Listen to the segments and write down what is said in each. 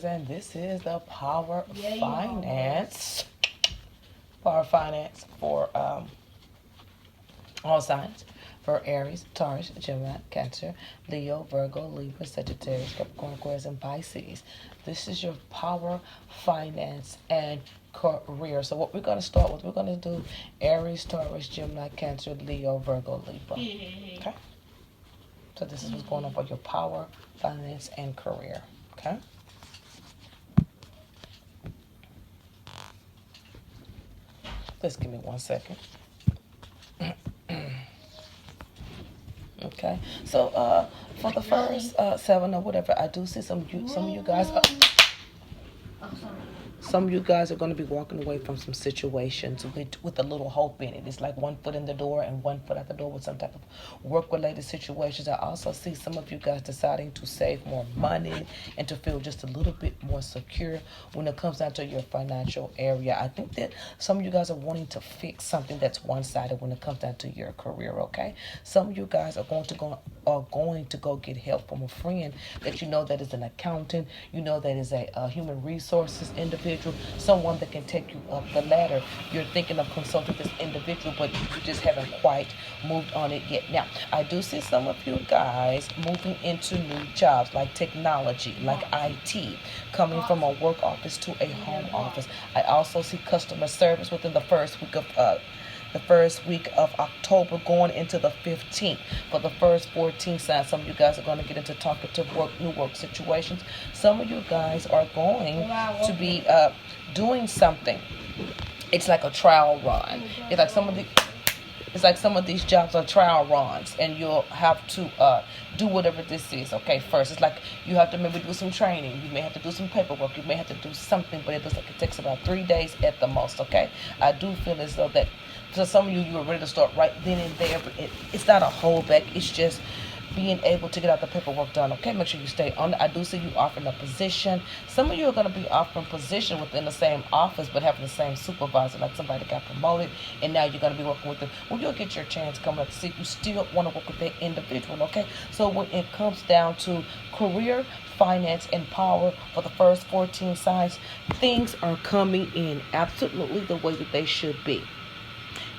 and this is the Power Finance for all signs for Aries, Taurus, Gemini, Cancer, Leo, Virgo, Libra, Sagittarius, Capricorn, Aquarius, and Pisces. This is your power, finance, and career. So what we're going to start with, we're going to do Aries, Taurus, Gemini, Cancer, Leo, Virgo, Libra. Okay? So this is what's going on for your power, finance, and career. Okay? Just give me 1 second. Okay, so for the first 7 or whatever, I do see some of you guys. Some of you guys are going to be walking away from some situations with a little hope in it. It's like 1 foot in the door and 1 foot out the door with some type of work-related situations. I also see some of you guys deciding to save more money and to feel just a little bit more secure when it comes down to your financial area. I think that some of you guys are wanting to fix something that's one-sided when it comes down to your career, okay? Some of you guys are going to go get help from a friend that you know that is an accountant, you know that is a human resources individual, someone that can take you up the ladder. You're thinking of consulting this individual, but you just haven't quite moved on it yet. Now, I do see some of you guys moving into new jobs like technology, like IT, coming from a work office to a home office. I also see customer service within the first week of October going into the 15th. For the first 14 signs, some of you guys are going to get into talkative work, new work situations. Some of you guys are going to be doing something. It's like a trial run. It's like some of these jobs are trial runs, and you'll have to do whatever this is. Okay, first, it's like you have to maybe do some training. You may have to do some paperwork. You may have to do something, but it looks like it takes about 3 days at the most. Okay, I do feel as though that for some of you are ready to start right then and there, but it's not a holdback. It's just being able to get out the paperwork done. Okay, make sure you stay on it. I do see you offering a position. Some of you are going to be offering position within the same office, but having the same supervisor, like somebody got promoted, and now you're going to be working with them. Well, you'll get your chance coming up to see if you still want to work with that individual. Okay, so when it comes down to career, finance, and power for the first 14 signs, things are coming in absolutely the way that they should be.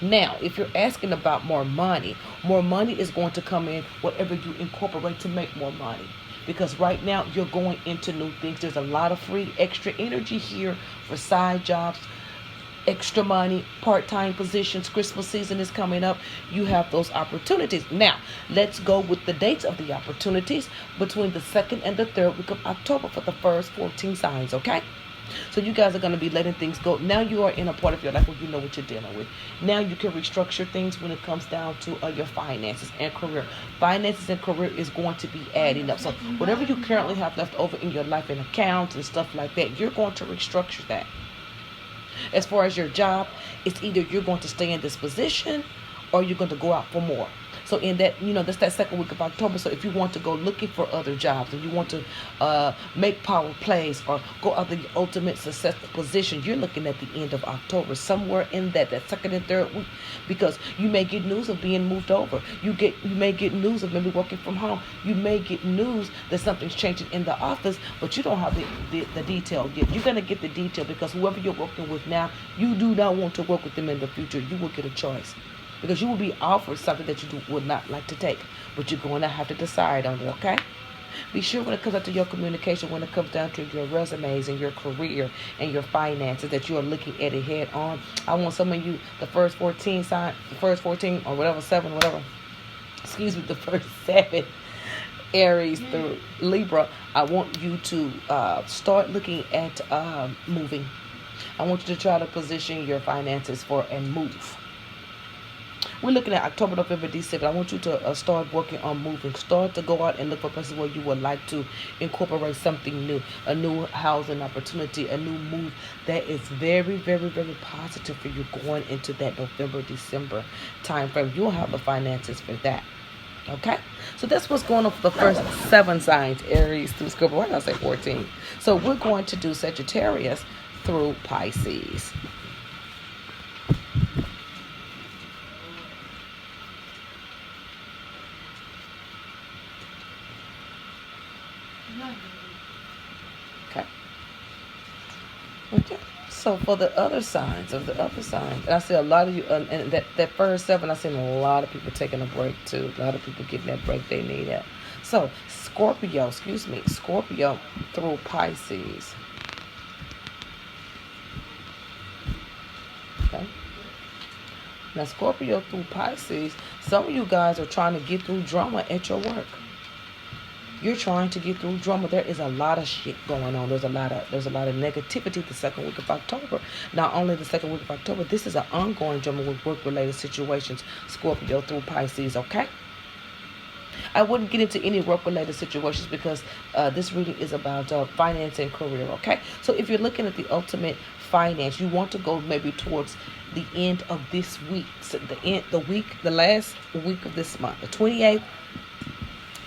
Now, if you're asking about more money is going to come in whatever you incorporate to make more money. Because right now, you're going into new things. There's a lot of free extra energy here for side jobs, extra money, part-time positions. Christmas season is coming up. You have those opportunities. Now, let's go with the dates of the opportunities between the 2nd and the 3rd week of October for the first 14 signs, okay? So you guys are going to be letting things go. Now you are in a part of your life where you know what you're dealing with. Now you can restructure things when it comes down to your finances and career. Finances and career is going to be adding up. So whatever you currently have left over in your life in accounts and stuff like that, you're going to restructure that. As far as your job, it's either you're going to stay in this position or you're going to go out for more. So in that, that's that 2nd week of October. So if you want to go looking for other jobs and you want to make power plays or go after the ultimate success position, you're looking at the end of October, somewhere in that 2nd and 3rd week, because you may get news of being moved over. You may get news of maybe working from home. You may get news that something's changing in the office, but you don't have the detail yet. You're going to get the detail because whoever you're working with now, you do not want to work with them in the future. You will get a choice. Because you will be offered something that you would not like to take. But you're going to have to decide on it, okay? Be sure when it comes down to your communication, when it comes down to your resumes and your career and your finances, that you are looking at it head on. I want some of you, the first 14 or whatever, 7, whatever. Excuse me, the first 7 Aries through Libra. I want you to start looking at moving. I want you to try to position your finances for a move. We're looking at October, November, December. I want you to start working on moving. Start to go out and look for places where you would like to incorporate something new, a new housing opportunity, a new move that is very, very, very positive for you going into that November, December time frame. You'll have the finances for that. Okay? So that's what's going on for the first 7 signs, Aries through Scorpio. Why did I say 14? So we're going to do Sagittarius through Pisces. Okay. So for the other signs of the other signs, and I see a lot of you, and that first 7, I seen a lot of people taking a break too. A lot of people getting that break they need at. So Scorpio, Scorpio through Pisces. Okay. Now Scorpio through Pisces, some of you guys are trying to get through drama at your work. You're trying to get through drama. There is a lot of shit going on. There's a lot of negativity the second week of October. Not only the second week of October, this is an ongoing drama with work related situations. Scorpio through Pisces, okay? I wouldn't get into any work-related situations because this reading is about finance and career, okay? So if you're looking at the ultimate finance, you want to go maybe towards the end of this week. So the last week of this month, the 28th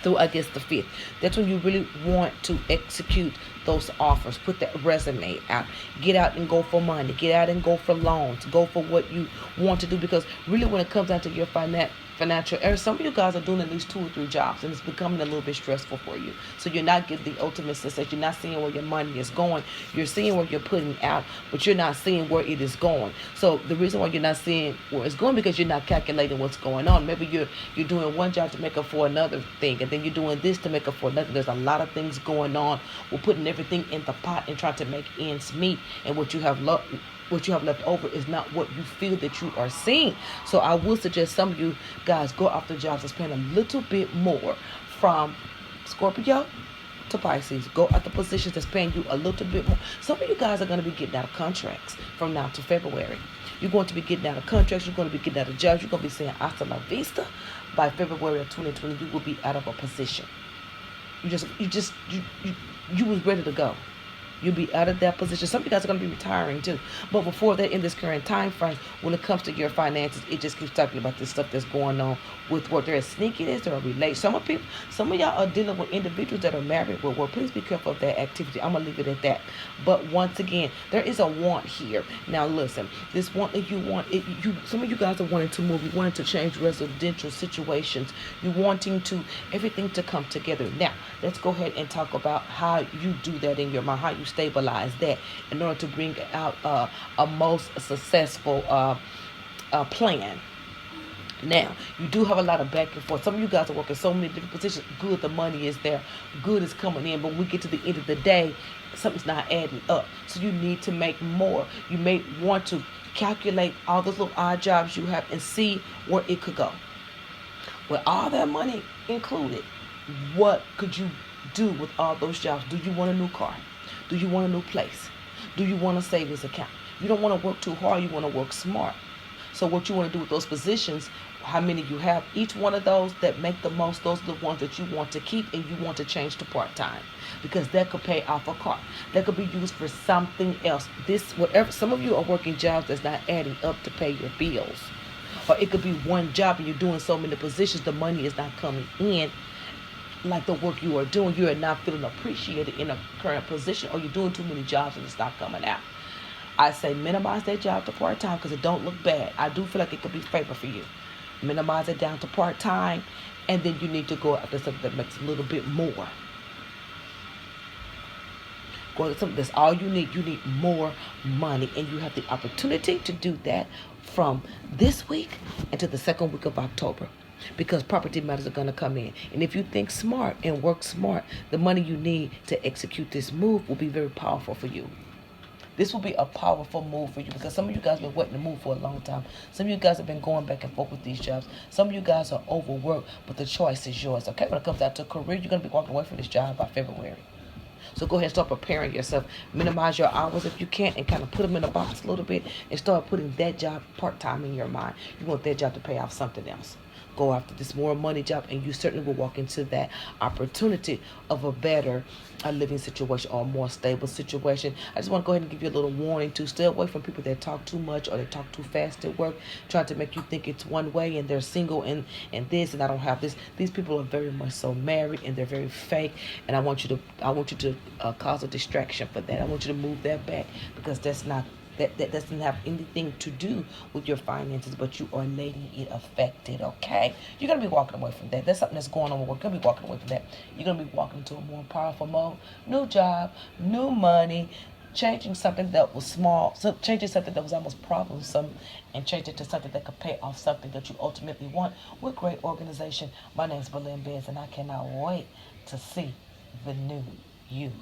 through, I guess, the 5th. That's when you really want to execute those offers. Put that resume out. Get out and go for money. Get out and go for loans. Go for what you want to do, because really when it comes down to your financial areas, some of you guys are doing at least 2 or 3 jobs, and it's becoming a little bit stressful for you. So you're not getting the ultimate success. You're not seeing where your money is going. You're seeing where you're putting out, but you're not seeing where it is going. So the reason why you're not seeing where it's going, because you're not calculating what's going on. Maybe you're doing one job to make up for another thing, and then you're doing this to make up for another. There's a lot of things going on. We're putting everything in the pot and trying to make ends meet, and what you have left over is not what you feel that you are seeing. So I will suggest some of you guys go after jobs that's paying a little bit more, from Scorpio to Pisces. Go after positions that's paying you a little bit more. Some of you guys are going to be getting out of contracts from now to February. You're going to be getting out of contracts. You're going to be getting out of jobs. You're going to be saying hasta la vista. By February of 2020, you will be out of a position. You was ready to go. You'll be out of that position. Some of you guys are going to be retiring too. But before that, in this current time frame, when it comes to your finances, it just keeps talking about this stuff that's going on with work. There is sneakiness, there are relations. Some of y'all are dealing with individuals that are married with work. Please be careful of that activity. I'm going to leave it at that. But once again, there is a want here. Now listen, this want that you want, some of you guys are wanting to move. You wanting to change residential situations. You wanting to everything to come together. Now, let's go ahead and talk about how you do that in your mind, how you stabilize that in order to bring out a most successful plan. Now, you do have a lot of back and forth. Some of you guys are working so many different positions. Good, the money is there. Good is coming in. But when we get to the end of the day, something's not adding up. So you need to make more. You may want to calculate all those little odd jobs you have and see where it could go. With all that money included, what could you do with all those jobs? Do you want a new car? Do you want a new place? Do you want a savings account? You don't want to work too hard. You want to work smart. So what you want to do with those positions, how many you have, each one of those that make the most, those are the ones that you want to keep and you want to change to part-time, because that could pay off a car. That could be used for something else. Whatever. Some of you are working jobs that's not adding up to pay your bills. Or it could be one job and you're doing so many positions, the money is not coming in like the work you are doing. You are not feeling appreciated in a current position, or you're doing too many jobs and it's not coming out. I say minimize that job to part-time because it don't look bad. I do feel like it could be favor for you. Minimize it down to part-time, and then you need to go after something that makes a little bit more. Go after something that's all you need. You need more money, and you have the opportunity to do that from this week into the second week of October, because property matters are going to come in. And if you think smart and work smart, the money you need to execute this move will be very powerful for you. This will be a powerful move for you, because some of you guys have been waiting to move for a long time. Some of you guys have been going back and forth with these jobs. Some of you guys are overworked, but the choice is yours. Okay, when it comes down to career, you're going to be walking away from this job by February. So go ahead and start preparing yourself. Minimize your hours if you can, and kind of put them in a box a little bit, and start putting that job part-time in your mind. You want that job to pay off something else. Go after this more money job, and you certainly will walk into that opportunity of a better living situation or a more stable situation. I just want to go ahead and give you a little warning to stay away from people that talk too much or they talk too fast at work, trying to make you think it's one way and they're single and this and I don't have this. These people are very much so married and they're very fake, and I want you to cause a distraction for that. I want you to move that back, because that's not that doesn't have anything to do with your finances, but you are letting it affect it, okay? You're going to be walking away from that. That's something that's going on with work. You're going to be walking away from that. You're going to be walking into a more powerful mode. New job, new money, changing something that was small, so changing something that was almost problemsome, and change it to something that could pay off something that you ultimately want with great organization. My name is Berlin Benz, and I cannot wait to see the new you.